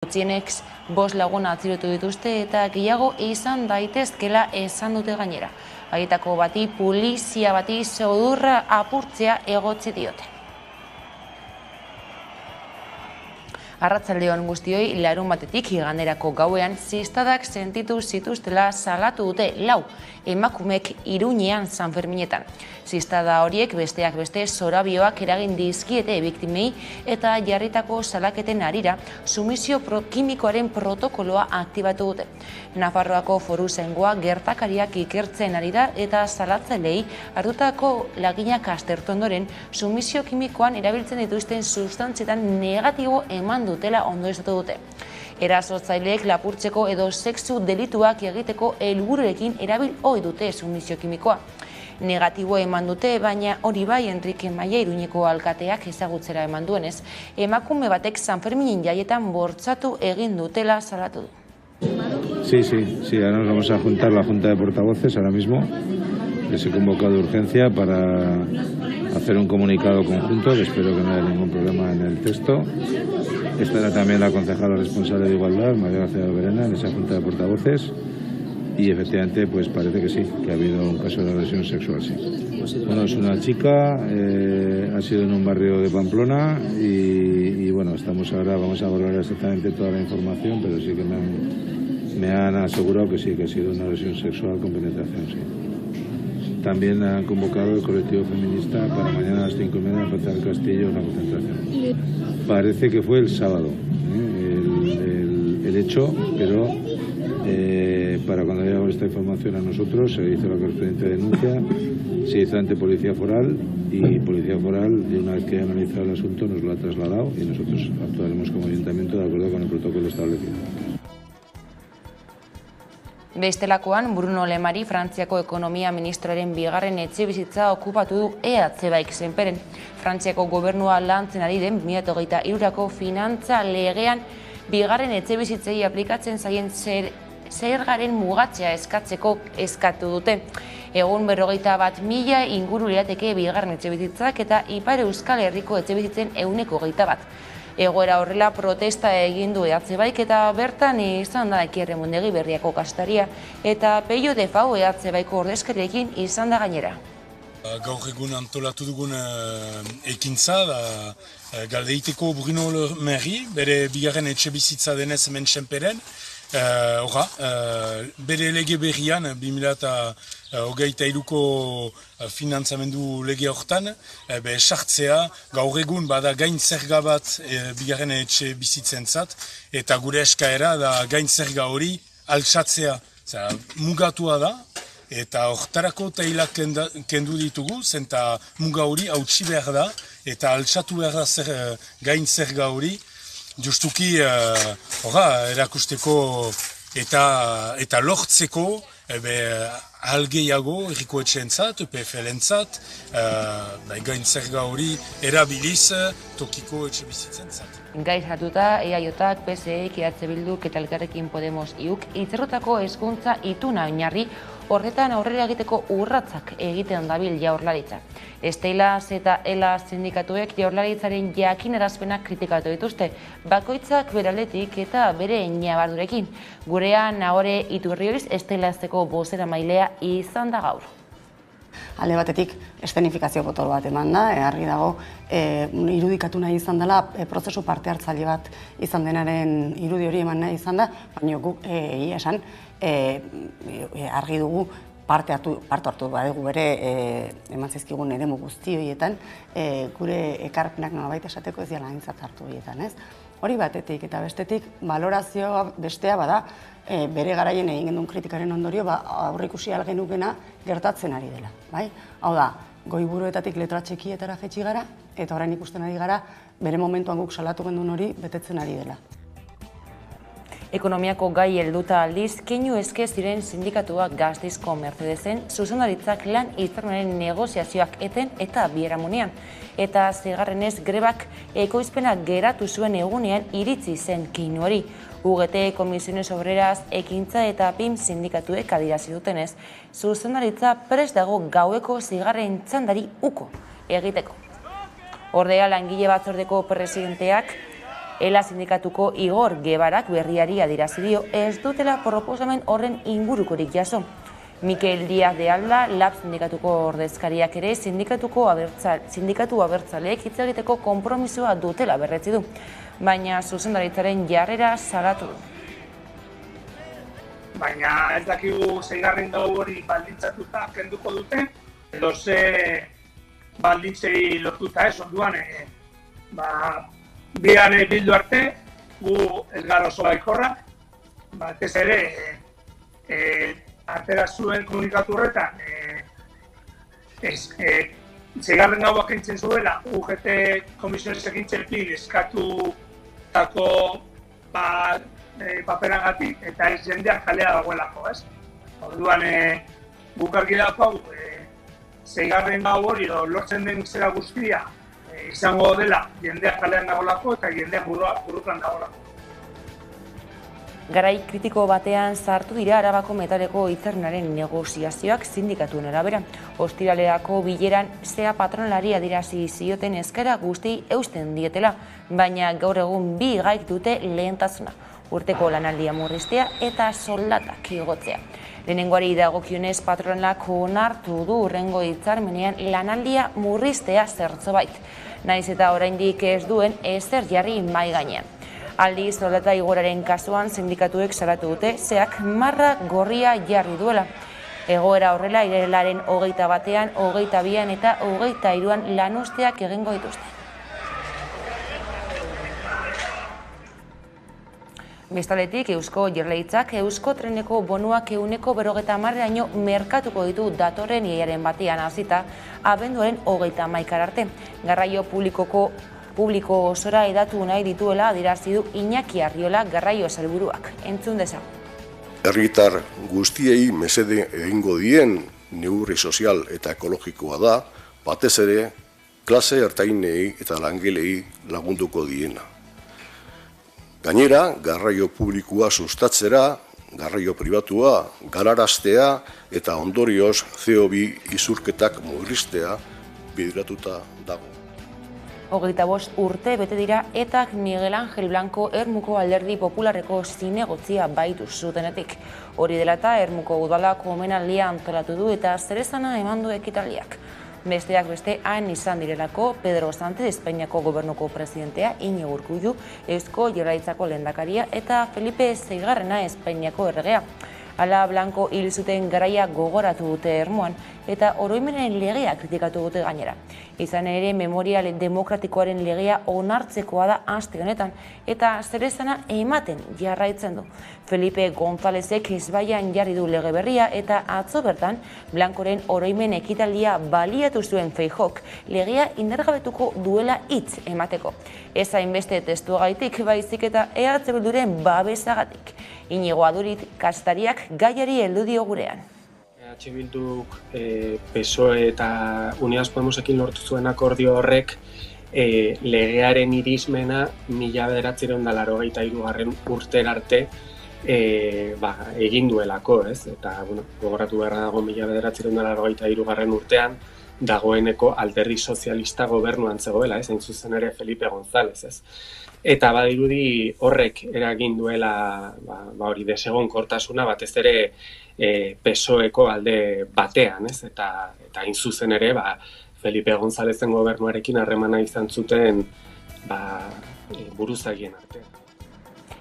Gutxienez 5 lagun atxilotu dituzte eta gehiago izan daitezkela esan dute gainera. Haietako bati polizia bati sudurra apurtzea egotzi diote. Arratsaldeon guztioi, larunbatetik iganderako gauean zistadak sentitu zituztela salatu dute 4 emakumek Iruñean Sanferminetan. Zistada horiek besteak beste zorabioak eragin dizkiete biktimei eta jarritako salaketen harira sumisio kimikoaren protokoloa aktibatu dute. Nafarroako Foruzaingoa gertakariak ikertzen ari da eta salatzaileei hartutako laginak aztertu ondoren sumisio kimikoan erabiltzen dituzten sustantzietan negatibo eman dutela ondorioztatu dute. Erasotzaileek lapurtzeko edo sexu delituak egiteko helbururekin erabil ohi dute sumisio kimikoa. Negatibo eman dute, baina hori bai Enrique Maia Iruñeko alkateak ezagutzera eman duenez, emakume batek Sanferminen jaietan bortxatu egin dutela salatu du. Sí, ahora nos vamos a juntar la Junta de Portavoces ahora mismo. Les he convocado de urgencia para hacer un comunicado conjunto, que espero que no haya ningún problema en el texto. Estará también la concejala responsable de Igualdad, María García Verena, en esa Junta de Portavoces. Y efectivamente, pues parece que sí, que ha habido un caso de agresión sexual, sí. Bueno, es una chica, ha sido en un barrio de Pamplona y bueno, estamos ahora, vamos a valorar exactamente toda la información, pero sí que me han asegurado que sí, que ha sido una agresión sexual con penetración, sí. También han convocado el colectivo feminista para mañana a las 5:30 en la Plaza del Castillo una concentración. Parece que fue el sábado el hecho, pero para cuando llegamos esta información a nosotros se hizo la correspondiente denuncia, se hizo ante Policía Foral y Policía Foral, de una vez que ha analizado el asunto, nos lo ha trasladado y nosotros actuaremos como ayuntamiento de acuerdo con el protocolo establecido. Bestelakoan, Bruno Lemari, Frantziako ekonomia ministroaren bigarren etxebizitza okupatu du EH Baik Senperen. Frantziako gobernua lantzen ari den 2023ko finantza legean bigarren etxebizitzei aplikatzen zaien zergaren mugatzea eskatzeko eskatu dute. Egun 51.000 inguru lirateke bigarren etxebizitzak eta Ipar Euskal Herriko etxebizitzen 121. Egoera horrela protesta egin du EH Baik eta bertan izan da Ekierre Mundegi Berriako kastaria eta Peio de Fau EH Baiko ordezkariekin izan da gainera. Gaur egun antolatu dugun ekintza da galdeiteko Bruno Lemari, bere bigarren etxebizitza denez hemen Senperen. Bere lege berrian, 2023ko finantzamendu lege hortan, sartzea gaur egun bada gain zerga bat bigarren etxe bizitzentzat, eta gure eskaera da gain zerga hori altxatzea. Mugatua da, eta hortarako tailak kendu ditugu, zenta muga hori hautsi behar da, eta altxatu behar da gain zerga hori, justuki erakusteko eta lortzeko algeiago errikoetxeentzat, PFL-entzat, gain zerga hori erabiliz tokiko etxe bizitzentzat. Gaizatuta, EAJak, PSEk, EH Bilduk eta Elkarrekin Podemos iuk hitzartutako hezkuntza ituna oinarri horretan aurrera egiteko urratsak egiten dabil Jaurlaritza. Estelaz eta ELA sindikatuek Jaurlaritzaren jakinarazpenak kritikatu dituzte, bakoitzak beraletik eta bere ñabardurekin. Gurean Nagore Iturrioiz Estelazeko bozeramailea izan da gaur. Alde batetik, eszenifikazio potolo bat eman da, argi dago, irudikatu nahi izan dela, prozesu parte hartzaile bat izan denaren irudi hori eman nahi izan da, baina guk egia esan, argi dugu parte hartu badegu bere eman zizkigun eremu guzti horietan, gure ekarpenak nolabait esateko ez dira aintzat hartu horietan, ez? Hori batetik eta bestetik, balorazioa bestea bada, bere garaien egin gendun kritikaren ondorio, aurrikusi algenukena gertatzen ari dela. Hau da, goiburuetatik letra txekietara jetxi gara, eta orain ikusten ari gara, bere momentuan guk salatu gendun hori betetzen ari dela. Ekonomiako gai helduta aldiz, keinu eske ziren sindikatuak Gasteizko Mercedesen zuzendaritzak lan hitzarmenaren negoziazioak eten eta biharamunean. Eta zigarrenez grebak ekoizpena geratu zuen egunean iritzi zen keinu hori. UGT, Komisiones Obreras, Ekintza eta PIM sindikatuek adierazi dutenez, zuzendaritza prest dago gaueko zigarren txandari uko egiteko. Ordea langile batzordeko presidenteak Ela sindikatuko Igor Gebarak berriari adierazi dio ez dutela proposamen horren ingurukorik jaso. Mikel Díaz de Alda, LAB sindikatuko ordezkariak ere sindikatu abertzaleek hitz egiteko konpromisoa dutela berretsi du, baina zuzendaritzaren jarrera salatu du. Baina ez dakigu 6. gau hori baldintzatuta kenduko duten, edo ze baldintzei lotuta ez, orduan bian bildu arte, gu ez gara oso baikorrak, batez ere atera zuen komunikatu horretan 6. gaua kentzen zuela UGT komisiones ekintzen plin eskatutako paperagatik eta ez jendeak kalea dagoelako, ez? Orduan guk argi daukagu 6. gau hori lortzen den zera guztia izango dela jendeak kalean dagoelako eta jendeak burukan dagoelako. Garai kritiko batean sartu dira Arabako metaleko hitzarmenaren negoziazioak sindikatuen arabera. Ostiralerako bileran SEA patronalari adierazi zioten eskaera guztiei eusten dietela, baina gaur egun bi gaik dute lehentasuna. Urteko lanaldia murriztea eta soldatak igotzea. Lehenengoari dagokionez patronalak onartu du hurrengo hitzarmenean lanaldia murriztea zertzobait. Naiz eta oraindik ez duen ezer jarri mahai gainean. Aldiz, soldata igoraren kasuan sindikatuek salatu dute SEAk marra gorria jarri duela. Egoera horrela irailaren 21, 22 eta 23 lanuzteak egingo dituzte. Bestaletik, Eusko Jaurlaritzak Eusko Treneko bonuak 150%raino merkatuko ditu datorren hilaren batean hasita abenduaren 31 arte. Garraio publiko osora edatu nahi dituela adierazi du Iñaki Arriola garraio sailburuak. Entzun dezagun. Herritar guztiei mesede egingo dien neurri sozial eta ekologikoa da, batez ere klase ertainei eta langelei lagunduko diena. Gainera, garraio publikoa sustatzera, garraio pribatua galaraztea eta ondorioz CO2 isurketak murriztea bideratuta dago. 25 urte bete dira eta Miguel Ángel Blanco Ermuko Alderdi Popularreko zinegotzia baitu zutenetik. Hori dela eta Ermuko udalak omenaldia antolatu du eta zerezana eman du ekitaldiak. Besteak beste han izan direlako Pedro Sánchez Espainiako gobernuko presidentea, Iñigo Urkullu, Eusko Jaurlaritzako lehendakaria eta Felipe VI Espainiako erregea. Hala Blanco hil zuten garaia gogoratu dute Ermuan eta oroimenen legea kritikatu dute gainera. Izan ere, memoria demokratikoaren legea onartzekoa da aste honetan eta zerezana ematen jarraitzen du. Felipe Gonzálezek ezbaian jarri du lege berria eta atzo bertan Blancoren oroimen ekitaldia baliatu zuen Feijóok legea indargabetuko duela hitz emateko. Ez hainbeste testuagaitik baizik eta EH Bilduren babesagatik. Iñigo Adurit kazetariak gaiari heldu dio gurean. EH Bilduk PSOE eta Unidas Podemosekin lortu zuen akordio horrek legearen irismena 1983 urtera arte egin duelako, ez? Eta gogoratu beharra dago 1983 urtean dagoeneko Alderdi Sozialista gobernuan zegoela, ez? Hain zuzen ere Felipe González, ez? Eta badirudi horrek eragin duela hori desegonkortasuna batez ere PSOEko alde batean, ez? Eta hain zuzen ere Felipe Gonzálezen gobernuarekin harremana izan zuten buruzagien artean.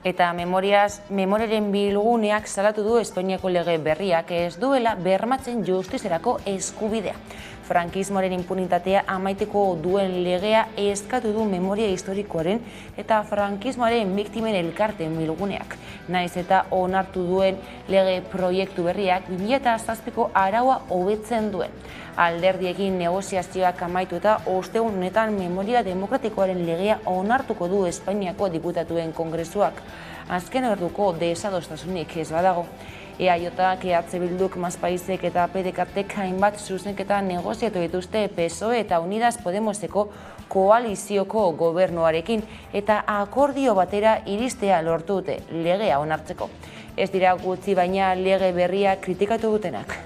Eta memoriaren bilguneak salatu du Espainiako lege berriak ez duela bermatzen justizerako eskubidea. Frankismoaren impunitatea amaiteko duen legea eskatu du memoria historikoaren eta frankismoaren biktimen elkarten bilguneak. Naiz eta onartu duen lege proiektu berriak 2007ko araua hobetzen duen. Alderdiekin negoziazioak amaitu eta ostegun honetan memoria demokratikoaren legea onartuko du Espainiako diputatuen kongresuak. Azken orduko desadostasunik ez badago. EAJak, EH Bilduk, Más Paisek eta PDKtek hainbat zuzenketa negoziatu dituzte PSOE eta Unidas Podemoseko koalizioko gobernuarekin eta akordio batera iristea lortu dute legea onartzeko. Ez dira gutxi baina lege berria kritikatu dutenak.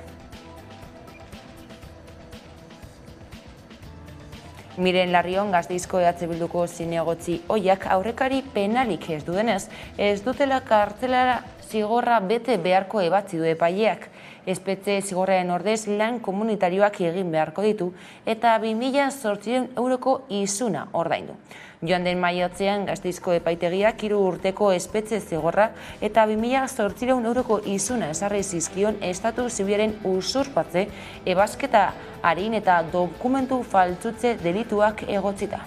Miren Larrion Gasteizko EH Bilduko zinegotzi ohiak aurrekari penalik ez dudenez, ez dutela kartzelara zigorra bete beharko ebatzi du epaileak. Espetxe zigorraren ordez lan komunitarioak egin beharko ditu eta 2.800 euroko isuna ordaindu. Joan den maiatzean Gasteizko epaitegiak 3 urteko espetxe zigorra eta 2.800 euroko isuna ezarri zizkion estatu zibilaren usurpatze, ebasketa arin eta dokumentu faltsutze delituak egotzita.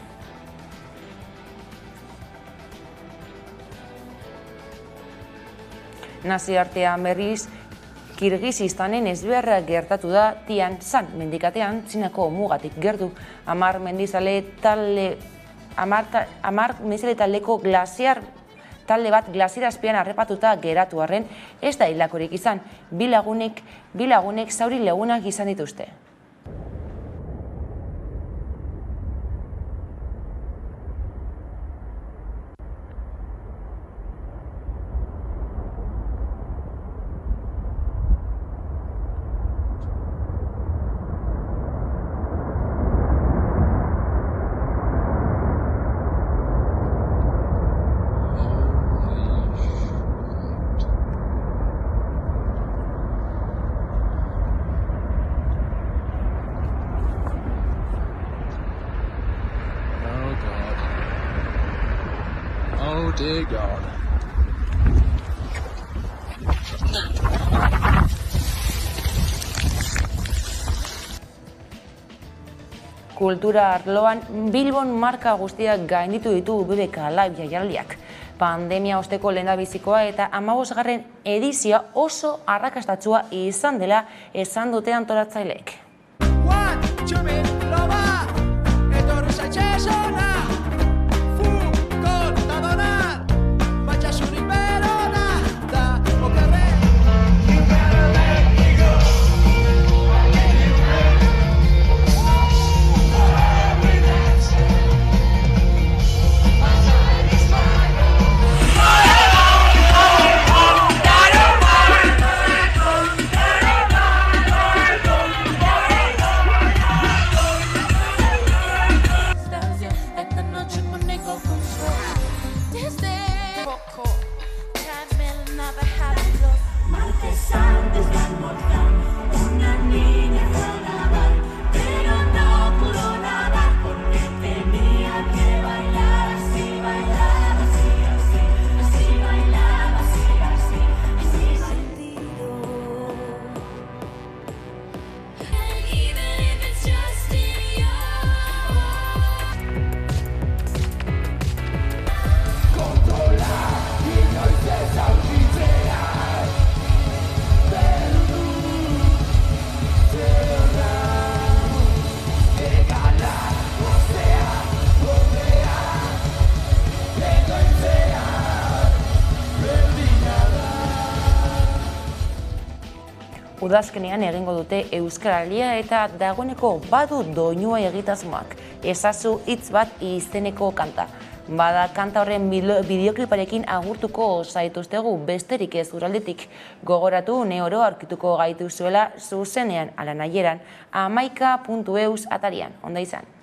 Nazioartean berriz, Kirgizistanen ezbeharra gertatu da Tian-San mendikatean Txinako mugatik gertu. 10 mendizale taldeko glasiar talde bat glasiar azpian harrapatuta geratu arren, ez da hilakorik izan, bi lagunek zauri lagunak izan dituzte. Oh dear God. Kultura arloan Bilbon marka guztiak gainditu ditu BBK Live jaialdiak. Pandemia osteko lehendabizikoa eta 15. edizioa oso arrakastatsua izan dela esan dute antolatzaileek. Udazkenean egingo dute Euskaralia eta dagoeneko badu doinua egitasmoak. Ezazu hitz bat izeneko kanta. Bada kanta horren bideokliparekin agurtuko zaituztegu besterik ez uraldetik. Gogoratu neoro aurkituko gaituzuela zuzenean ala nahieran 11.eus atarian. Onda izan.